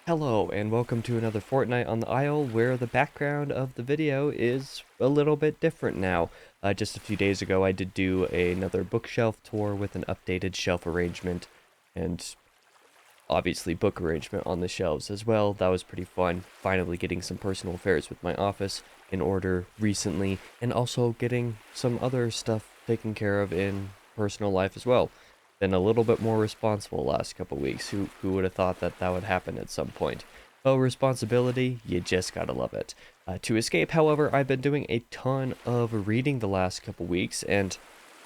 Hello and welcome to another Fortnight on the Isle where the background of the video is a little bit different now. Just a few days ago I did do another bookshelf tour with an updated shelf arrangement and obviously book arrangement on the shelves as well. That was pretty fun, finally getting some personal affairs with my office in order recently and also getting some other stuff taken care of in personal life as well. Been a little bit more responsible last couple weeks. Who would have thought that that would happen at some point? Oh, responsibility, you just gotta love it. To escape, however, I've been doing a ton of reading the last couple weeks, and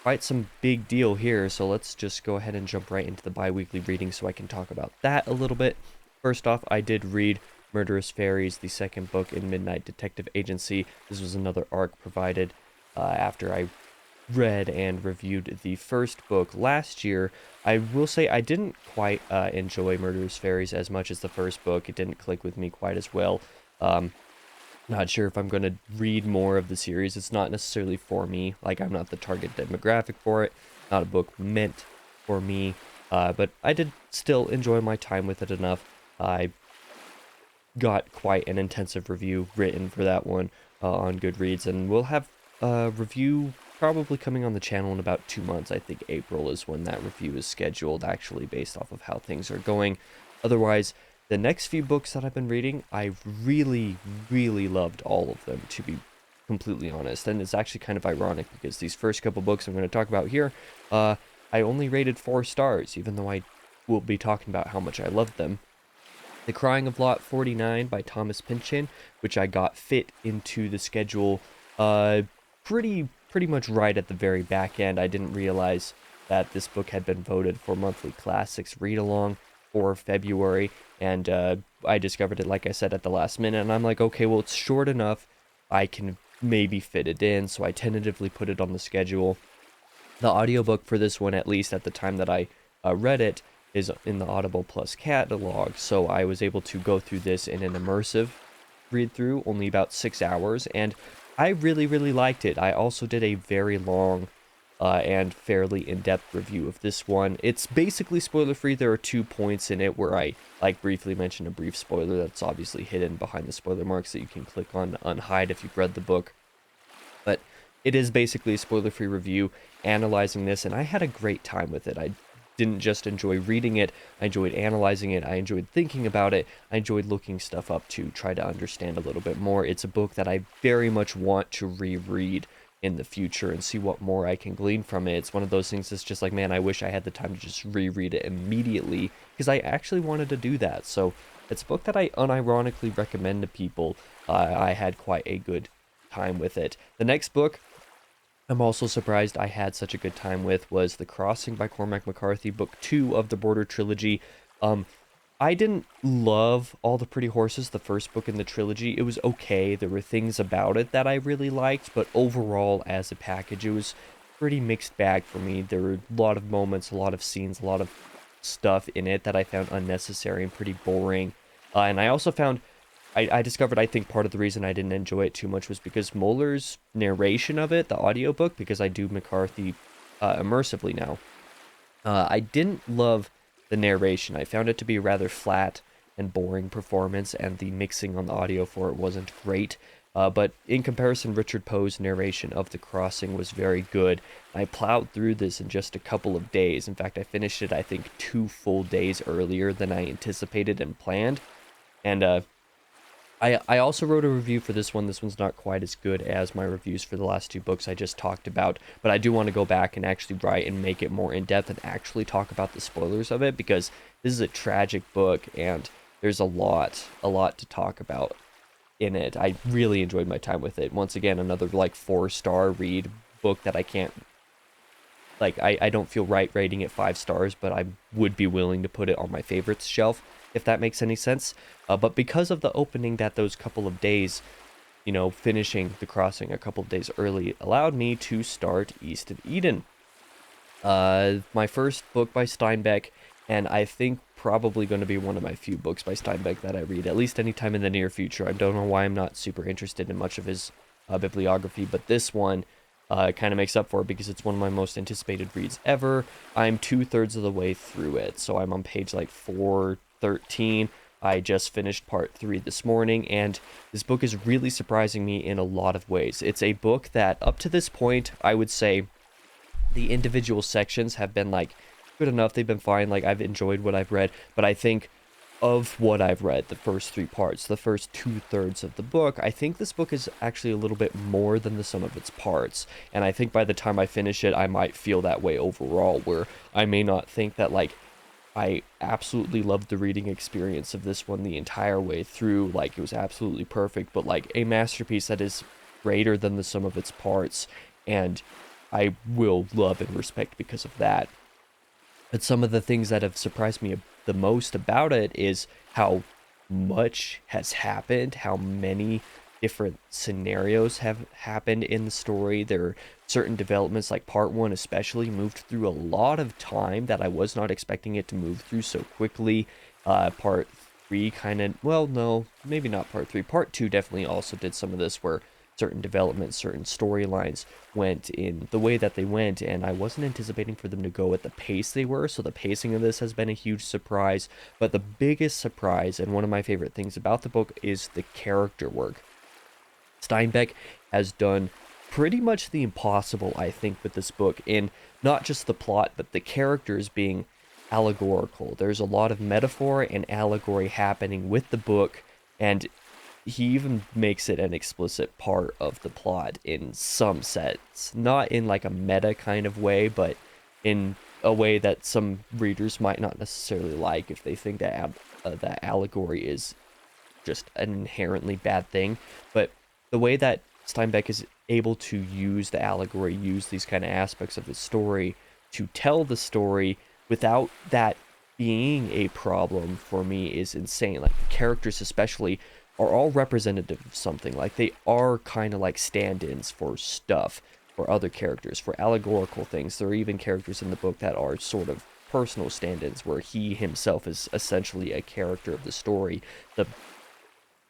quite some big deal here, so let's just go ahead and jump right into the bi-weekly reading so I can talk about that a little bit. First off, I did read Murderous Fairies, the second book in Midnight Detective Agency. This was another arc provided after I read and reviewed the first book last year. I will say I didn't quite enjoy Murderous Fairies as much as the first book. It didn't click with me quite as well. Not sure if I'm going to read more of the series. It's not necessarily for me. Like, I'm not the target demographic for it. Not a book meant for me. But I did still enjoy my time with it enough. I got quite an intensive review written for that one on Goodreads. And we'll have a review probably coming on the channel in about 2 months. I think April is when that review is scheduled, actually based off of how things are going. Otherwise, the next few books that I've been reading, I've really, really loved all of them, to be completely honest. And it's actually kind of ironic because these first couple books I'm going to talk about here, I only rated 4 stars, even though I will be talking about how much I loved them. The Crying of Lot 49 by Thomas Pynchon, which I got fit into the schedule pretty much right at the very back end. I didn't realize that this book had been voted for monthly classics read along for February, and I discovered it, like I said, at the last minute, and I'm like, okay, well, it's short enough, I can maybe fit it in, so I tentatively put it on the schedule. The audiobook for this one, at least at the time that I read it, is in the Audible Plus catalog, so I was able to go through this in an immersive read through, only about 6 hours, and I really, really liked it. I also did a very long and fairly in-depth review of this one. It's basically spoiler-free. There are 2 points in it where I, like, briefly mentioned a brief spoiler that's obviously hidden behind the spoiler marks that you can click on to unhide if you've read the book. But it is basically a spoiler-free review analyzing this, and I had a great time with it. I didn't just enjoy reading it, I enjoyed analyzing it, I enjoyed thinking about it, I enjoyed looking stuff up to try to understand a little bit more. It's a book that I very much want to reread in the future and see what more I can glean from it. It's one of those things that's just like, man, I wish I had the time to just reread it immediately, because I actually wanted to do that. So it's a book that I unironically recommend to people. I had quite a good time with it. The next book I'm also surprised I had such a good time with was The Crossing by Cormac McCarthy, book 2 of the Border trilogy. I didn't love All the Pretty Horses, the first book in the trilogy. It was okay. There were things about it that I really liked, but overall, as a package, it was pretty mixed bag for me. There were a lot of moments, a lot of scenes, a lot of stuff in it that I found unnecessary and pretty boring. And I also found I discovered, I think part of the reason I didn't enjoy it too much was because Muller's narration of it, the audiobook, because I do McCarthy immersively now, I didn't love the narration. I found it to be a rather flat and boring performance, and the mixing on the audio for it wasn't great. But in comparison, Richard Poe's narration of The Crossing was very good. I plowed through this in just a couple of days. In fact, I finished it, I think, 2 full days earlier than I anticipated and planned. And I also wrote a review for this one. This one's not quite as good as my reviews for the last 2 books I just talked about, but I do want to go back and actually write and make it more in-depth and actually talk about the spoilers of it, because this is a tragic book and there's a lot to talk about in it. I really enjoyed my time with it. Once again, another like 4-star read book that I can't, like, I don't feel right rating it 5 stars, but I would be willing to put it on my favorites shelf, if that makes any sense. But because of the opening that those couple of days, finishing The Crossing a couple of days early allowed me to start East of Eden. My first book by Steinbeck, and I think probably going to be one of my few books by Steinbeck that I read, at least anytime in the near future. I don't know why I'm not super interested in much of his bibliography, but this one kind of makes up for it because it's one of my most anticipated reads ever. I'm 2/3 of the way through it, so I'm on page like 413. I just finished part 3 this morning, and this book is really surprising me in a lot of ways. It's a book that, up to this point, I would say the individual sections have been like good enough. They've been fine. Like, I've enjoyed what I've read, but I think of what I've read, the first 3 parts, the first 2/3 of the book, I think this book is actually a little bit more than the sum of its parts. And I think by the time I finish it, I might feel that way overall, where I may not think that, like, I absolutely loved the reading experience of this one the entire way through, like, it was absolutely perfect, but like a masterpiece that is greater than the sum of its parts, and I will love and respect because of that. But some of the things that have surprised me the most about it is how much has happened, how many different scenarios have happened in the story. There are certain developments, like part 1 especially, moved through a lot of time that I was not expecting it to move through so quickly. Part 3 kind of, well, no, maybe not part 3. Part 2 definitely also did some of this, where certain developments, certain storylines went in the way that they went, and I wasn't anticipating for them to go at the pace they were, so the pacing of this has been a huge surprise. But the biggest surprise, and one of my favorite things about the book, is the character work. Steinbeck has done pretty much the impossible, I think, with this book, in not just the plot, but the characters being allegorical. There's a lot of metaphor and allegory happening with the book, and he even makes it an explicit part of the plot in some sense. Not in like a meta kind of way, but in a way that some readers might not necessarily like if they think that that allegory is just an inherently bad thing. But the way that Steinbeck is able to use the allegory, use these kind of aspects of the story to tell the story without that being a problem for me is insane. Like, the characters especially are all representative of something. Like, they are kind of like stand-ins for stuff, for other characters, for allegorical things. There are even characters in the book that are sort of personal stand-ins, where he himself is essentially a character of the story. The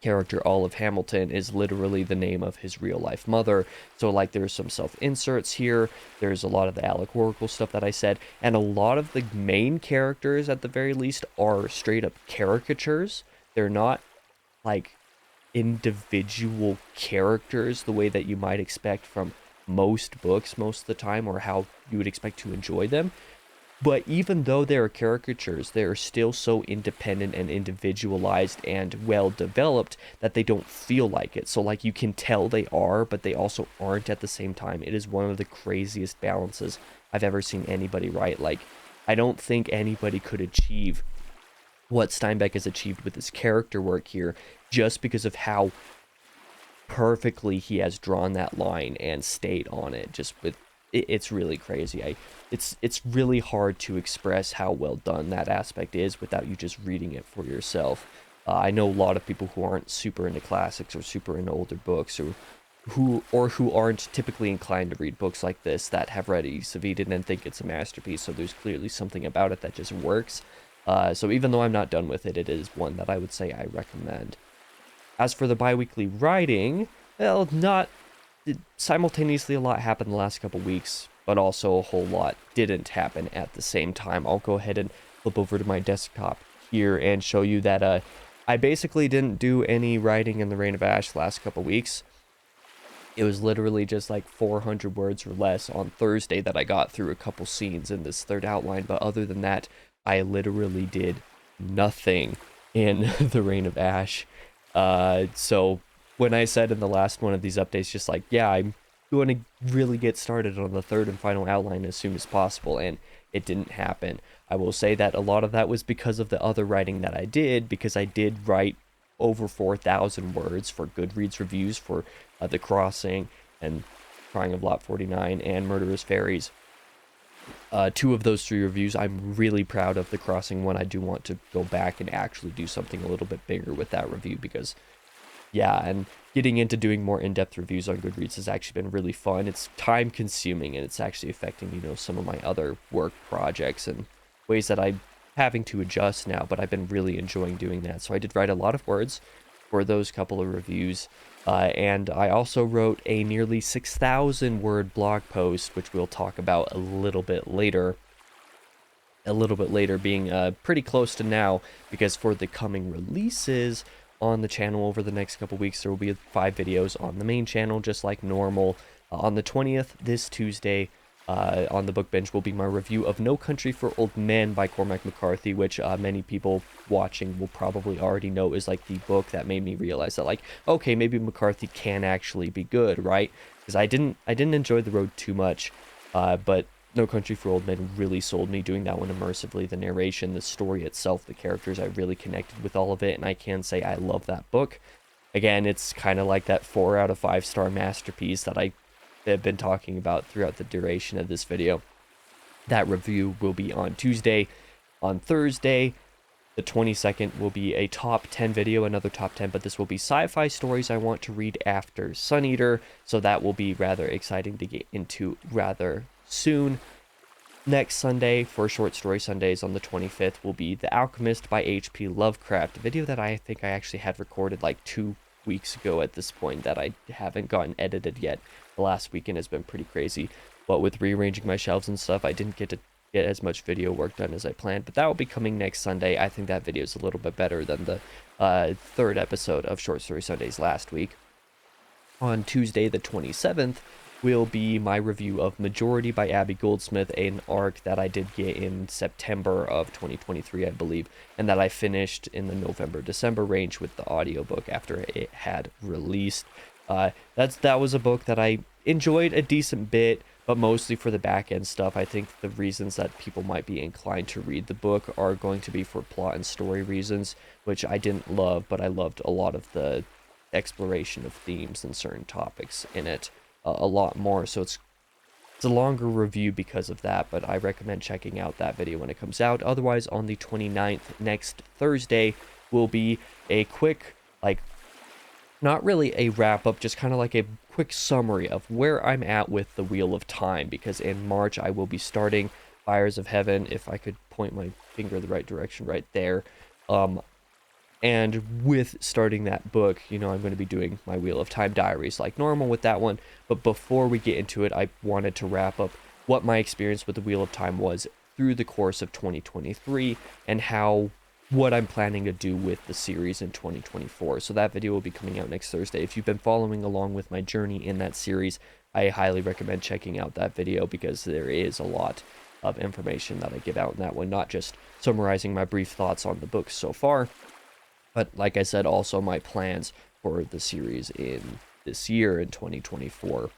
character Olive Hamilton is literally the name of his real-life mother. So, like, there's some self-inserts here. There's a lot of the allegorical stuff that I said, and a lot of the main characters, at the very least, are straight-up caricatures. They're not like individual characters the way that you might expect from most books most of the time, or how you would expect to enjoy them. But even though they are caricatures, they are still so independent and individualized and well developed that they don't feel like it. So, like, you can tell they are, but they also aren't at the same time. It is one of the craziest balances I've ever seen anybody write. Like, I don't think anybody could achieve what Steinbeck has achieved with his character work here, just because of how perfectly he has drawn that line and stayed on it. Just with it's really crazy. It's really hard to express how well done that aspect is without you just reading it for yourself. I know a lot of people who aren't super into classics or super into older books, or who aren't typically inclined to read books like this, that have read East of Eden and think it's a masterpiece. So there's clearly something about it that just works. So even though I'm not done with it, it is one that I would say I recommend. As for the bi-weekly writing, well, not simultaneously, a lot happened the last couple weeks, but also a whole lot didn't happen at the same time. I'll go ahead and flip over to my desktop here and show you that I basically didn't do any writing in the Reign of Ash the last couple weeks. It was literally just like 400 words or less on Thursday that I got through a couple scenes in this third outline, but other than that, I literally did nothing in the Reign of Ash. So when I said in the last one of these updates, just like, yeah, I'm going to really get started on the third and final outline as soon as possible, and it didn't happen. I will say that a lot of that was because of the other writing that I did, because I did write over 4,000 words for Goodreads reviews for The Crossing and Crying of Lot 49 and Murderous Fairies. 2 of those 3 reviews I'm really proud of. The Crossing one, I do want to go back and actually do something a little bit bigger with that review, because yeah, and getting into doing more in-depth reviews on Goodreads has actually been really fun. It's time consuming, and it's actually affecting, you know, some of my other work projects and ways that I'm having to adjust now, but I've been really enjoying doing that. So I did write a lot of words for those couple of reviews, and I also wrote a nearly 6,000 word blog post, which we'll talk about a little bit later, a little bit later being pretty close to now, because for the coming releases on the channel over the next couple weeks, there will be 5 videos on the main channel just like normal. On the 20th, this Tuesday, on the book bench will be my review of No Country for Old Men by Cormac McCarthy, which many people watching will probably already know is like the book that made me realize that, like, okay, maybe McCarthy can actually be good, right? Because I didn't enjoy The Road too much, but No Country for Old Men really sold me, doing that one immersively. The narration, the story itself, the characters, I really connected with all of it, and I can say I love that book. Again, it's kind of like that 4 out of 5 star masterpiece that I have been talking about throughout the duration of this video. That review will be on Tuesday. On Thursday, the 22nd, will be a top 10 video, another top 10, but this will be sci-fi stories I want to read after Sun Eater, so that will be rather exciting to get into rather soon. Next Sunday, for Short Story Sundays on the 25th, will be The Alchemist by H.P. Lovecraft, a video that I think I actually had recorded like 2 weeks ago at this point that I haven't gotten edited yet. The last weekend has been pretty crazy, but with rearranging my shelves and stuff, I didn't get to get as much video work done as I planned, but that will be coming next Sunday. I think that video is a little bit better than the 3rd episode of Short Story Sundays last week. On Tuesday the 27th will be my review of Majority by Abby Goldsmith, an arc that I did get in September of 2023, I believe, and that I finished in the November-December range with the audiobook after it had released. That was a book that I enjoyed a decent bit, but mostly for the back end stuff. I think the reasons that people might be inclined to read the book are going to be for plot and story reasons, which I didn't love, but I loved a lot of the exploration of themes and certain topics in it a lot more. So it's a longer review because of that, but I recommend checking out that video when it comes out. Otherwise, on the 29th, next Thursday, will be a quick, like, not really a wrap-up, just kind of like a quick summary of where I'm at with the Wheel of Time, because in March I will be starting Fires of Heaven, if I could point my finger the right direction right there. And with starting that book, you know, I'm going to be doing my Wheel of Time diaries like normal with that one. But before we get into it, I wanted to wrap up what my experience with the Wheel of Time was through the course of 2023 and what I'm planning to do with the series in 2024. So that video will be coming out next Thursday. If you've been following along with my journey in that series, I highly recommend checking out that video, because there is a lot of information that I give out in that one, not just summarizing my brief thoughts on the book so far, but like I said, also my plans for the series in this year in 2024.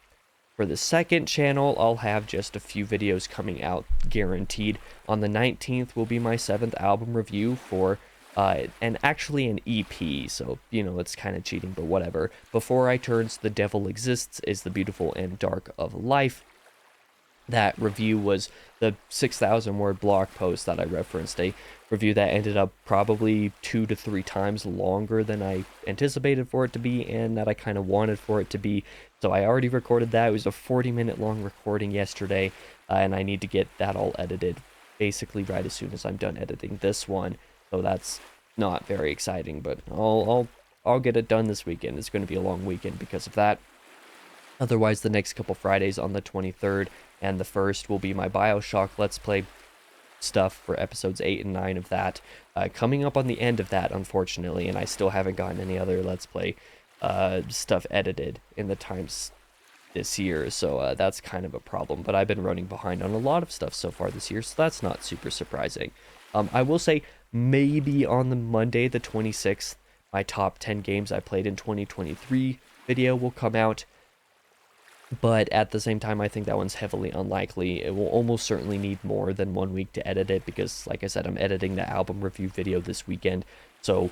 For the second channel, I'll have just a few videos coming out guaranteed. On the 19th will be my 7th album review for actually an EP, so, you know, it's kind of cheating, but whatever. Before I Turns, The Devil Exists is the Beautiful and Dark of Life. That review was the 6,000 word blog post that I referenced, a review that ended up probably 2 to 3 times longer than I anticipated for it to be, and that I kind of wanted for it to be. So I already recorded that. It was a 40-minute long recording yesterday, and I need to get that all edited basically right as soon as I'm done editing this one. So that's not very exciting, but I'll get it done this weekend. It's going to be a long weekend because of that. Otherwise, the next couple Fridays on the 23rd and the 1st will be my BioShock Let's Play stuff for episodes 8 and 9 of that. Coming up on the end of that, unfortunately, and I still haven't gotten any other Let's Play stuff edited in the times this year, so that's kind of a problem. But I've been running behind on a lot of stuff so far this year, so that's not super surprising. I will say maybe on the Monday, the 26th, my top 10 games I played in 2023 video will come out. But at the same time, I think that one's heavily unlikely. It will almost certainly need more than 1 week to edit it, because, like I said, I'm editing the album review video this weekend. So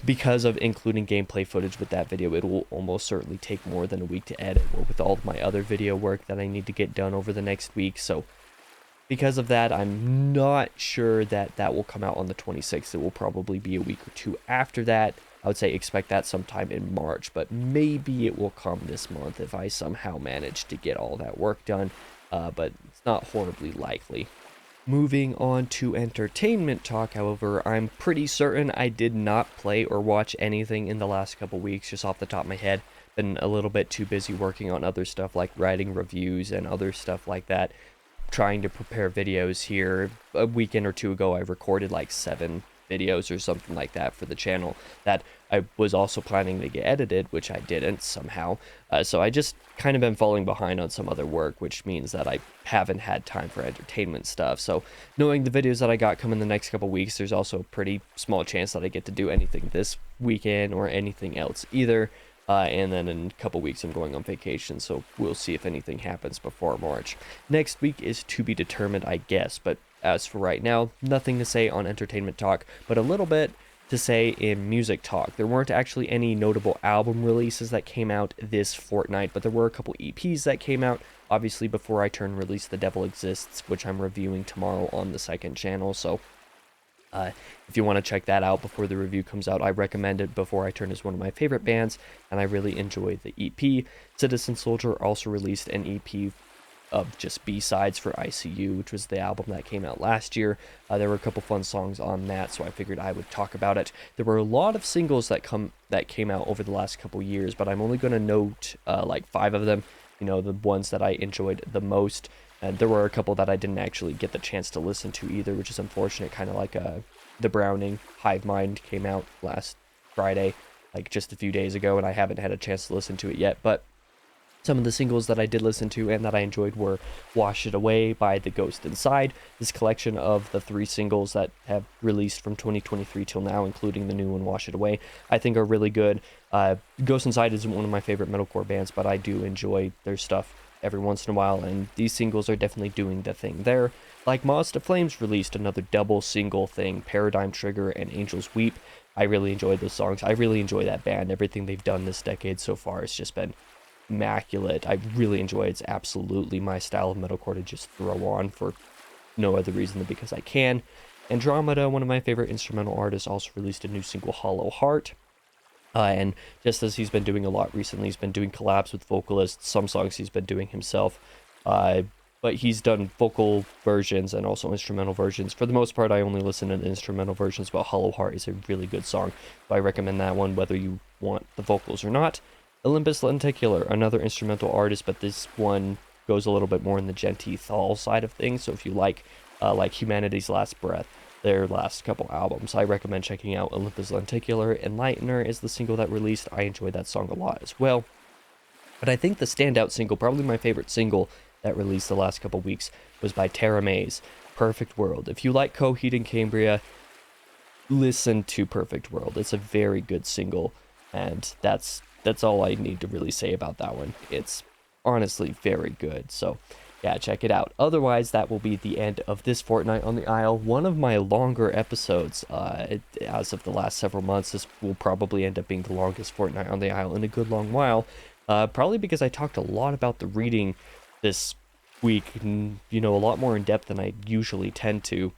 because of including gameplay footage with that video, it will almost certainly take more than a week to edit, or with all of my other video work that I need to get done over the next week. So because of that, I'm not sure that that will come out on the 26th. It will probably be a week or 2 after that. I would say expect that sometime in March, but maybe it will come this month if I somehow manage to get all that work done, but it's not horribly likely. Moving on to entertainment talk, however, I'm pretty certain I did not play or watch anything in the last couple weeks, just off the top of my head. Been a little bit too busy working on other stuff like writing reviews and other stuff like that. trying to prepare videos here. A weekend or two ago, I recorded like 7 videos or something like that for the channel that I was also planning to get edited, which I didn't somehow. So I just kind of been falling behind on some other work, which means that I haven't had time for entertainment stuff. So knowing the videos that I got coming the next couple weeks, there's also a pretty small chance that I get to do anything this weekend or anything else either. And then in a couple weeks I'm going on vacation, so we'll see if anything happens before March. Next week is to be determined, I guess, but as for right now, nothing to say on entertainment talk, but a little bit to say in music talk. There weren't actually any notable album releases that came out this fortnight, but there were a couple EPs that came out. Obviously, Before I Turn released The Devil Exists, which I'm reviewing tomorrow on the second channel, so if you want to check that out before the review comes out, I recommend it. Before I Turn is one of my favorite bands, and I really enjoy the EP. Citizen Soldier also released an EP of just B-sides for ICU, which was the album that came out last year. There were a couple fun songs on that, so I figured I would talk about it. There were a lot of singles that came out over the last couple years, but I'm only going to note like 5 of them, the ones that I enjoyed the most. And there were a couple that I didn't actually get the chance to listen to either, which is unfortunate, kind of like The Browning, Hive Mind came out last Friday, like just a few days ago, and I haven't had a chance to listen to it yet, but some of the singles that I did listen to and that I enjoyed were Wash It Away by The Ghost Inside. This collection of the 3 singles that have released from 2023 till now, including the new one, Wash It Away, I think are really good. Ghost Inside isn't one of my favorite metalcore bands, but I do enjoy their stuff every once in a while, and these singles are definitely doing the thing there. Like Moths to Flames released another double single thing, Paradigm Trigger and Angels Weep. I really enjoyed those songs. I really enjoy that band. Everything they've done this decade so far has just been immaculate. I really enjoy it. It's absolutely my style of metalcore to just throw on for no other reason than because I can. Andromeda, one of my favorite instrumental artists, also released a new single, Hollow Heart. And just as he's been doing a lot recently, he's been doing collabs with vocalists. Some songs he's been doing himself. But he's done vocal versions and also instrumental versions. For the most part, I only listen to the instrumental versions, but Hollow Heart is a really good song. So I recommend that one, whether you want the vocals or not. Olympus Lenticular, another instrumental artist, but this one goes a little bit more in the Genty Thal side of things. So if you like Humanity's Last Breath, their last couple albums, I recommend checking out Olympus Lenticular. Enlightener is the single that released. I enjoyed that song a lot as well. But I think the standout single, probably my favorite single that released the last couple weeks, was by Tara May's Perfect World. If you like Coheed and Cambria, listen to Perfect World. It's a very good single, and that's all I need to really say about that one. It's honestly very good, so yeah, check it out. Otherwise, that will be the end of this Fortnight on the Isle. One of my longer episodes as of the last several months. This will probably end up being the longest Fortnight on the Isle in a good long while, probably because I talked a lot about the reading this week, a lot more in depth than I usually tend to.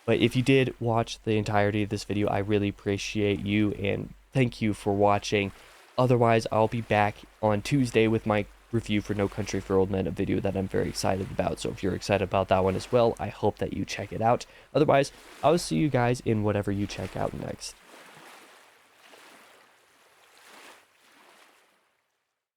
But if you did watch the entirety of this video, I really appreciate you, and thank you for watching. Otherwise, I'll be back on Tuesday with my review for No Country for Old Men, a video that I'm very excited about. So if you're excited about that one as well, I hope that you check it out. Otherwise, I'll see you guys in whatever you check out next.